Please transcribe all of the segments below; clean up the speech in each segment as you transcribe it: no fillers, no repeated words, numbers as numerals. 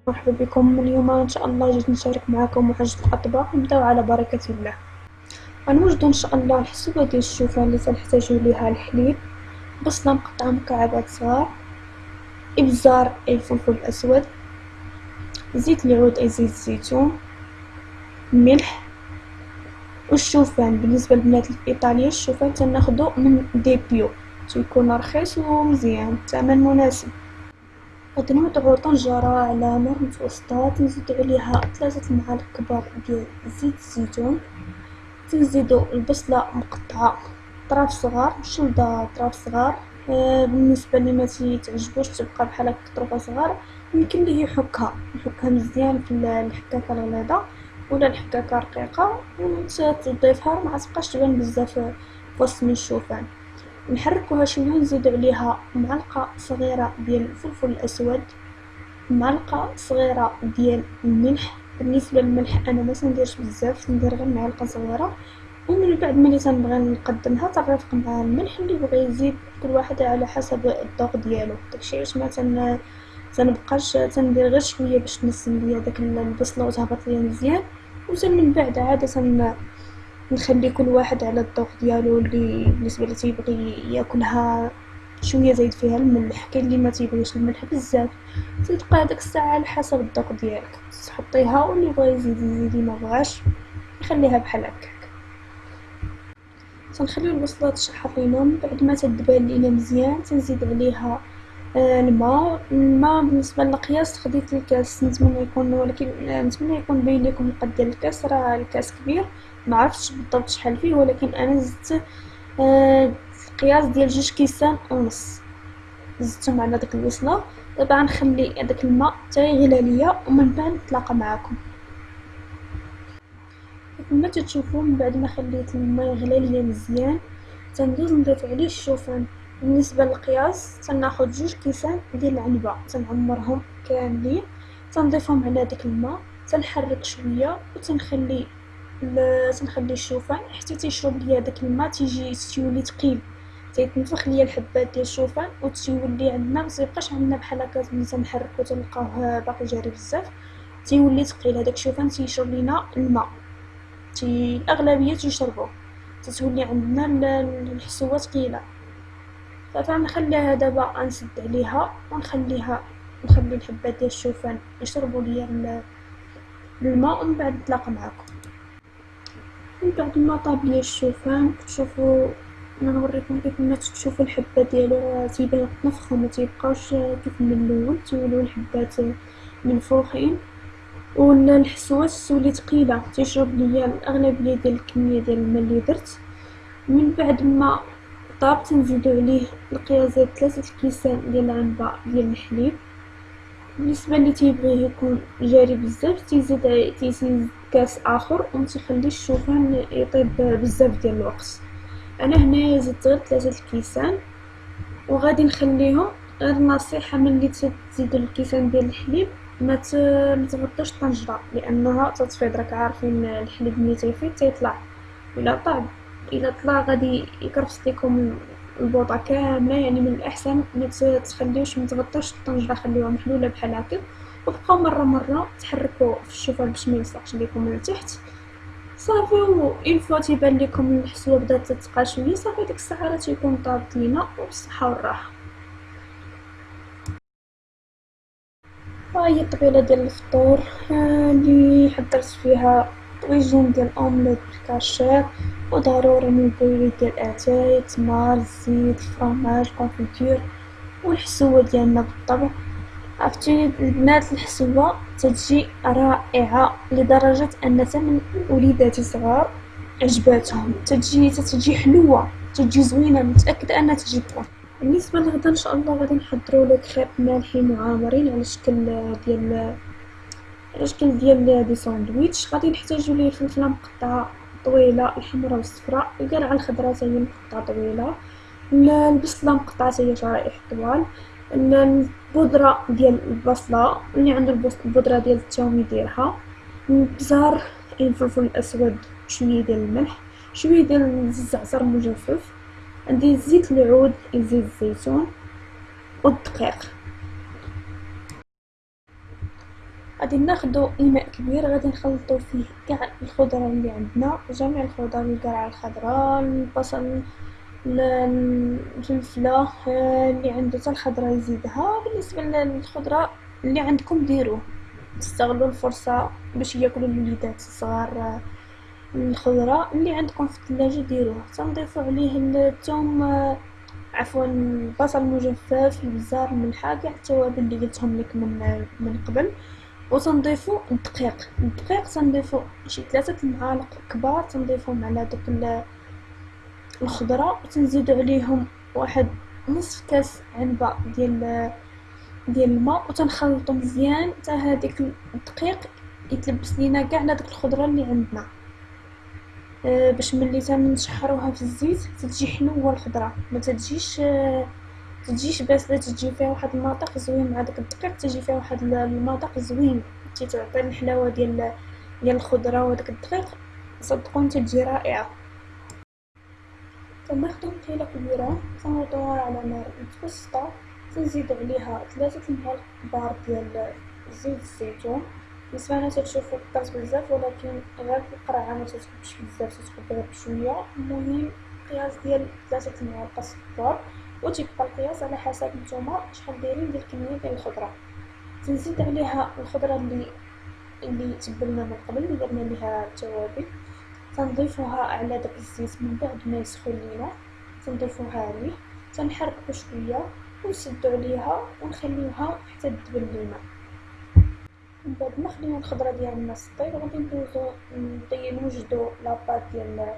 مرحبا بكم. اليوم إن شاء الله جيت نشارك معكم واحد الأطباق. نبداو على بركة الله. غنوجدو إن شاء الله الحسوبة ديال الشوفان اللي تنحتاجو ليها الحليب، بصلة مقطعة مكعبات صغار، إبزار أي فلفل أسود، زيت العود أي زيت الزيتون، ملح، والشوفان. بالنسبة للبنات في إيطاليا الشوفان تناخدو من دي بيو، تيكون رخيص ومزيان، الثمن مناسب. غادي نوضعو طنجرة على نار متوسطة، تنزيدو عليها 3 معالق كبار ديال زيت الزيتون، تنزيدو البصلة مقطعة طراف صغار، مشلضة طراف صغار. بالنسبة اللي ما تعجبوش تبقى بحال هكا طروفة صغار، يمكن ليه يحكها مزيان في الحكاكة الغليظة ولا الحكاكة رقيقة، وتضيفها ما تبقاش تبان بزاف في وسط من الشوفان. نحركوها شويه، نزيدو عليها معلقه صغيره ديال الفلفل الاسود، معلقه صغيره ديال الملح. بالنسبه للملح انا ما تنديرش بزاف، ندير غير معلقه صغيره. ومن بعد ملي تنبغي نقدمها تنرافق مع الملح، اللي بغى يزيد كل واحد على حسب الذوق ديالو. داكشي علاش ما تنبقاش تندير غير شويه باش تنسم ليا داك البصله وتهبط ليا مزيان. من بعد عاده نخلي كل واحد على الذوق ديالو، اللي بالنسبه لي تيبغي ياكلها شويه زايد فيها الملح، كاين اللي ما تيبغيش الملح بزاف، تبقى هذيك الساعه على حسب الذوق ديالك تحطيها، واللي بغى يزيد يزيد، ما بغاش يخليها بحال هكاك. تنخليو البصله تشحر لينا، من بعد ما تدبال لينا مزيان تنزيد عليها الماء. بالنسبه للقياس خديت الكاس، نتمنى يكون، ولكن نتمنى يكون باين لكم القد ديال الكاس، راه الكاس كبير، ما عرفتش بالضبط شحال فيه، ولكن انا زدت القياس ديال 2.5 كيسان. زدتهم على داك البصله. دابا غنخلي هذاك الماء حتى يغلى ليا، ومن بعد نتلاقى معكم. كما تشوفوا من بعد ما خليت الماء يغلى ليا مزيان، تندوز نضيف عليه الشوفان. بالنسبه للقياس تناخذ 2 كيسان ديال العنبه، تنعمرهم كاملين، تنضيفهم على داك الماء، تنحرك شويه وتنخلي الشوفان حتى تيشرب ليا داك الماء، تيولي ثقيل، تيتنفخ ليا الحبات ديال الشوفان، وتولي عندنا ما تيبقاش عندنا بحال هكا ملي تنحركو تلقاوه باقي جاري بزاف، تيولي ثقيل. هذاك الشوفان تيشرب لينا الماء، الأغلبية تيشربوه، تتولي عندنا الحسوة ثقيلة. فنخليها دابا، غنسد عليها ونخلي الحبات ديال الشوفان يشربوا ليا الماء، ومن بعد نتلاقى معكم. من بعد ما طاب ليا الشوفان كتشوفوا، انا نوريكم كيف ما تشوفوا الحبات ديالو راه تيبان تنفخوا، ما تيبقاوش كيف من الاول، تيولوا الحبات منفوخين، ولا الحسوات تولي ثقيله، تيشرب ليا الاغلبيه ديال الكميه ديال الماء اللي درت. من بعد ما طاب تنزيدو عليه القياس ديال 3 كيسان ديال العنبه ديال الحليب. بالنسبه اللي تيبغيه يكون جاري بزاف تيزيد كاس اخر، وما تيخليش الشوفان يطيب بزاف ديال الوقت. انا هنايا زدت غير 3 كيسان، وغادي نخليهم. غير نصيحه، ملي تزيدوا الكيسان ديال الحليب ما تغطوش الطنجره، لانها تتفيض، راك عارفين الحليب ملي تيفيض تيطلع، الا طلع غادي يكرفس لكم البوطه كامله. يعني من الاحسن ما تخليوش، ما تغطوش الطنجره، خليوها محلوله بحال هكا، وبقاو مره تحركوا في الشوفان باش ما يلصقش لكم من تحت. صافي، اون فوا تيبان لكم الحسوه بدات تتقى شويه، صافي ديك الساعه راه تيكون طابت لينا، وبالصحه والراحه. هاهي الطبيله ديال الفطور اللي حضرت فيها طويجين ديال اومليت بالكاشير، وضروري من البويري ديال اتاي، تمر، الزيت، الفرماج، كونفيتور، والحسوه ديالنا بالطبع. عرفتي البنات، الحسوه تتجي رائعه لدرجه ان حتى من وليداتي صغار عجباتهم، تتجي حلوه، تتجي زوينه، متاكده انها تعجبكم. بالنسبه للغدا ان شاء الله غادي نحضروا لك خيط مالحين وعامرين على شكل ديال دي ساندويتش. غادي نحتاجوا ليه فلفله مقطعه طويله، الحمراء والصفراء، القرعه الخضراء حتى هي مقطعه طويله، البصله مقطعه حتى هي شرائح طوال، البودره ديال البصله، اللي عنده البودره ديال الثوم يديرها، البزار، الفلفل الاسود، شويه ديال الملح، شويه ديال الزعتر المجفف، عندي زيت العود، زيت الزيتون، والدقيق. غادي ناخدو إناء كبير، غادي نخلطو فيه كاع الخضرة اللي عندنا، جميع الخضر، القرعة الخضراء، البصل، الفلفلة، اللي عنده حتى الخضرة يزيدها. بالنسبة للخضرة اللي عندكم ديروه، تستغلوا الفرصة باش ياكلوا الوليدات الصغار الخضرة اللي عندكم في الثلاجة ديروه. تنضيفوا عليه الثوم، عفوا البصل مجفف، البزار، الملحة، كاع التوابل اللي قلتهم لك من قبل. وتنضيفوا الدقيق تنضيفوا شي 3 معالق كبار، تنضيفهم على دوك الخضرة، وتنزيدوا عليهم واحد نصف كاس عنبة ديال الماء، وتنخلطوا مزيان حتى هذيك الدقيق يتلبس لينا كاع على ديك الخضرة اللي عندنا، باش ملي تنشحروها في الزيت تجي حلوه الخضره، ما تجيش بس تجي فيها واحد المذاق زوين مع داك الدقيق، تجي فيها واحد المذاق زوين تعطي الحلاوه ديال الخضره وداك الدقيق، صدقوني تجي رائعه. تناخدو مقيله كبيره تنوضوها على نار متوسطه، تنزيد عليها 3 معالق كبار ديال زيت الزيتون. بالنسبه لنا تشوفوا كثرت بزاف، ولكن غير في القرعه ما تتحبش بزاف، تتحب غير بشويه. المهم قياس ديال 3 معالق سكر، وتيبقى القياس على حسب نتوما شحال دايرين ديال الكميه ديال الخضره. تنزيد عليها الخضره اللي تبلنا من قبل، اللي درنا ليها التوابل، تنضيفوها على داك الزيت من بعد ما يسخن لينا، تنضيفوها عليه، تنحركو شويه ونسدو عليها ونخليوها حتى تدبل لينا. من بعد ما خلينا الخضره ديالنا تطيب، غادي ندوزو نوجدو لاباط ديال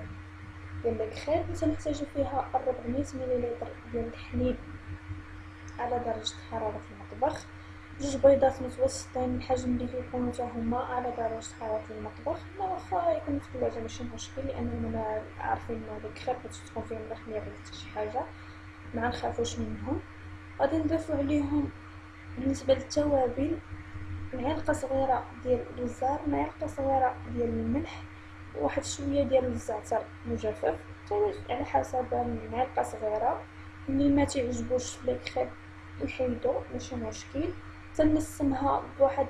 الكريم. تنحتاجو فيها 400 مليلتر ديال الحليب على درجه حراره المطبخ، 2 بيضات متوسطين الحجم اللي كيكونوا حتى هما على درجه حراره المطبخ. لا واخا يكون في الثلاجه ماشي مشكل، لاننا عارفين ان الكريم تكون فيهم محميه ولا حتى شي حاجه، ما نخافوش منهم. غادي نضيفو عليهم بالنسبه للتوابل معلقه صغيره ديال البزار، معلقه صغيره ديال الملح، وواحد شويه ديال الزعتر مجفف، على حسب معلقه صغيره. اللي ما تعجبوش الكريم نحيدو ماشي مشكل. تنسمها بواحد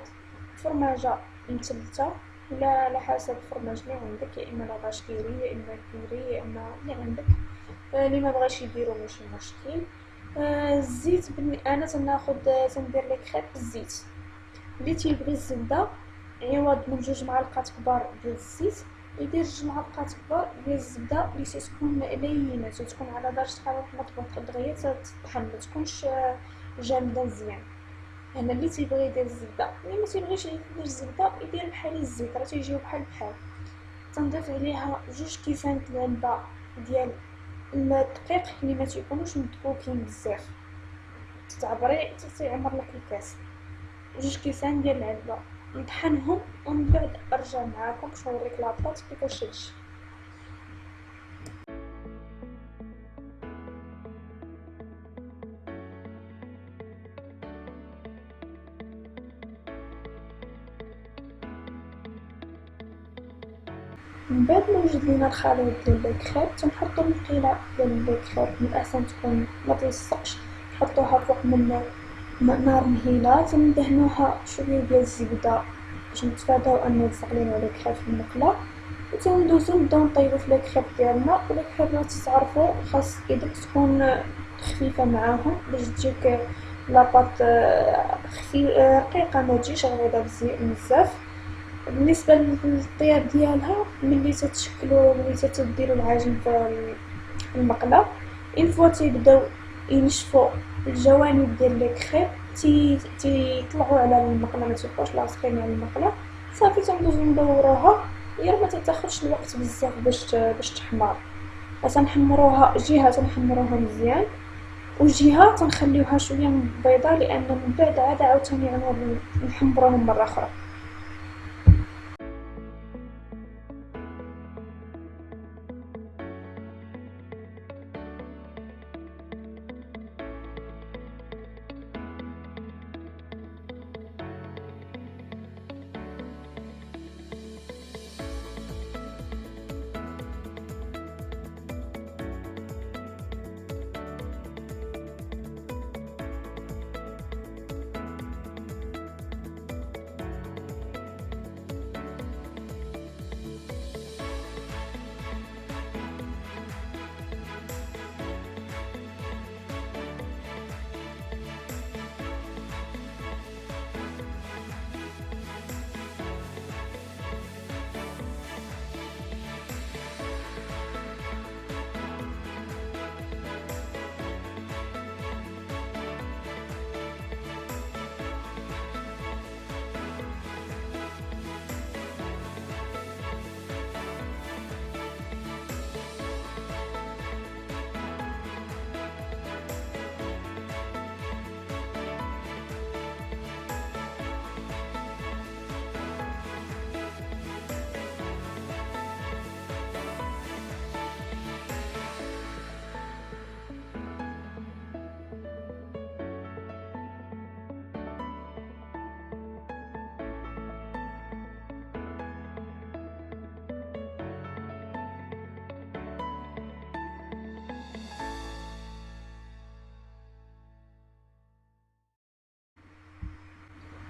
فرماجه مثلثه، ولا على حسب الفرماج اللي عندك، يا اما لاطاش كيري، يا اما كيري، يا اما اللي عندك. اللي ما بغاش يديرو ماشي مشكل. الزيت انا تندير لك خيط بالزيت. اللي تيبغي الزبده عوض من 2 معالق كبار ديال الزيت يدير 2 معالق كبار ديال الزبده اللي تكون لينه، تكون على درجه حراره المطبخ دغيا تطحن، ما تكونش جامده مزيان. انا اللي تيبغي يدير الزبده، اللي ما تيبغيش يدير الزبده يدير بحال الزيت، راه تيجيو بحال. تنضيف عليها 2 كيسان العنبه ديال الدقيق اللي ما تيكونوش مدقوقين بزاف، تعبري تيعمر لك الكاس. 2 كيسان ديال العنبه نطحنهم، ومن بعد ارجع معاكم باش نوريك لاباط كيفاش تجي. من بعد ما وجد لينا الخليط ديال الكريم، تنحطو المقيله ديال الكريم، من الاحسن تكون ما تلصقش، نحطوها فوق من نار مهيله، تندهنوها شويه ديال الزبده باش نتفاداو ان يلصق لينا الكريم في المقله، وتندوزو نبداو نطيبو في الكريم ديالنا. والكريم ما تستعرفوا خاص يدك تكون خفيفه معاهم باش تجيك لاباط رقيقه، ما تجيش غليظه بزاف. بالنسبه للطياب ديالها، ملي تديروا العجين في المقله، اون فوا تيبداو ينشفوا الجوانب ديال الكريم تيطلعوا على المقله، ما تيبقاوش لاصقين على المقله. صافي تندوزو ندوروها، ما تاخذش الوقت بزاف باش تحمر. تنحمروها جهه، تنحمروها مزيان، وجهه تنخليوها شويه بيضاء، لان من بعد عاد عاوتاني نحمروهم مره اخرى.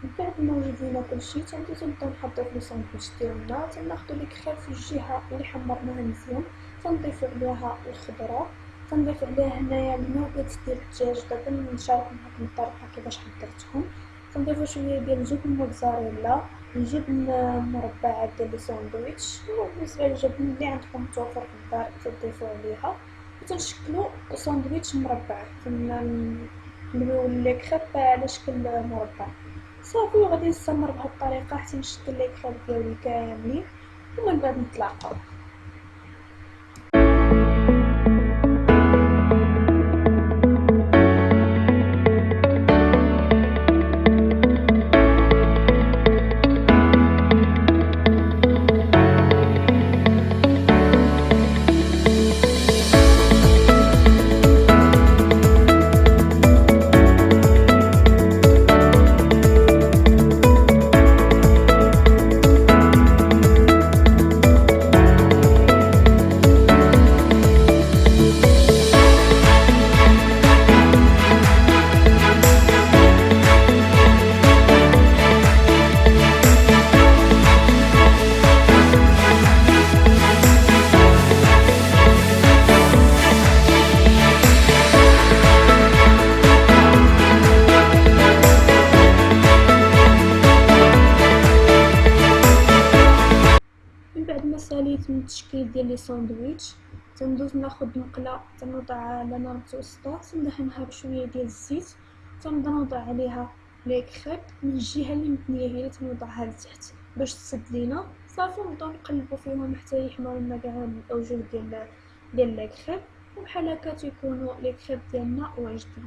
من بعد ما وجد لينا كلشي تندوزو نبداو نحضرو لي ساندويتش ديالنا. تناخدو لي كخير في الجهة اللي حمرناها مزيان، تنضيفو عليها الخضرة، تنضيف عليها هنايا النوغيت ديال الدجاج. دابا نشارك معكم الطريقة كيفاش حضرتهم. تنضيفو شوية ديال الجبن موتزاريلا، الجبن مربعات ديال لي ساندويتش، وبالنسبة للجبن اللي عندكم متوفر في الدار تضيفو عليها، وتنشكلو ساندويتش مربع. نبغيو لي كخيب على شكل مربع صافي. وغادي نستمر بهاد الطريقة حتى نشكل لي كخيب ديالي كاملين، ومن بعد نتلاقاو. من بعد ما ساليت من التشكيل ديال لي ساندويتش، تندوز ناخد مقله تنوضع على نار متوسطه، تندهنها بشويه ديال الزيت، تنبدا نوضع عليها لي كريب من الجهه اللي متنيه هي اللي تنوضعها لتحت باش تسد لينا صافي. ونبداو نقلبو فيهم حتى يحمروا لنا كاع الاوجه ديال لي كريب، وبحال هكا تيكونوا لي كريب ديالنا واجدين.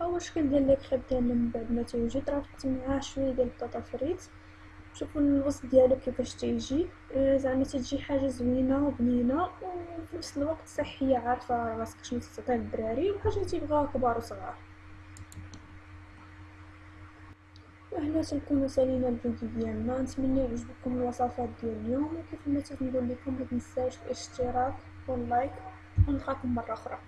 اول شكل ديال لي كريب ديالنا من بعد ما توجد، راه درت معاه شويه ديال البطاطا فريت. شوفوا الوسط ديالو كيفاش تيجي، زعما تتجي حاجه زوينه وبنينه وفي نفس الوقت صحيه، عارفه راسك شنو تعطي للدراري وحاجه تيبغاوها كبار وصغار. وهنا تنكونوا سالينا الفيديو ديالنا. نتمنى يعجبكم الوصفات ديال اليوم، وكيف ما تنقول لكم ما تنساوش الاشتراك واللايك، ونلقاكم مره اخرى.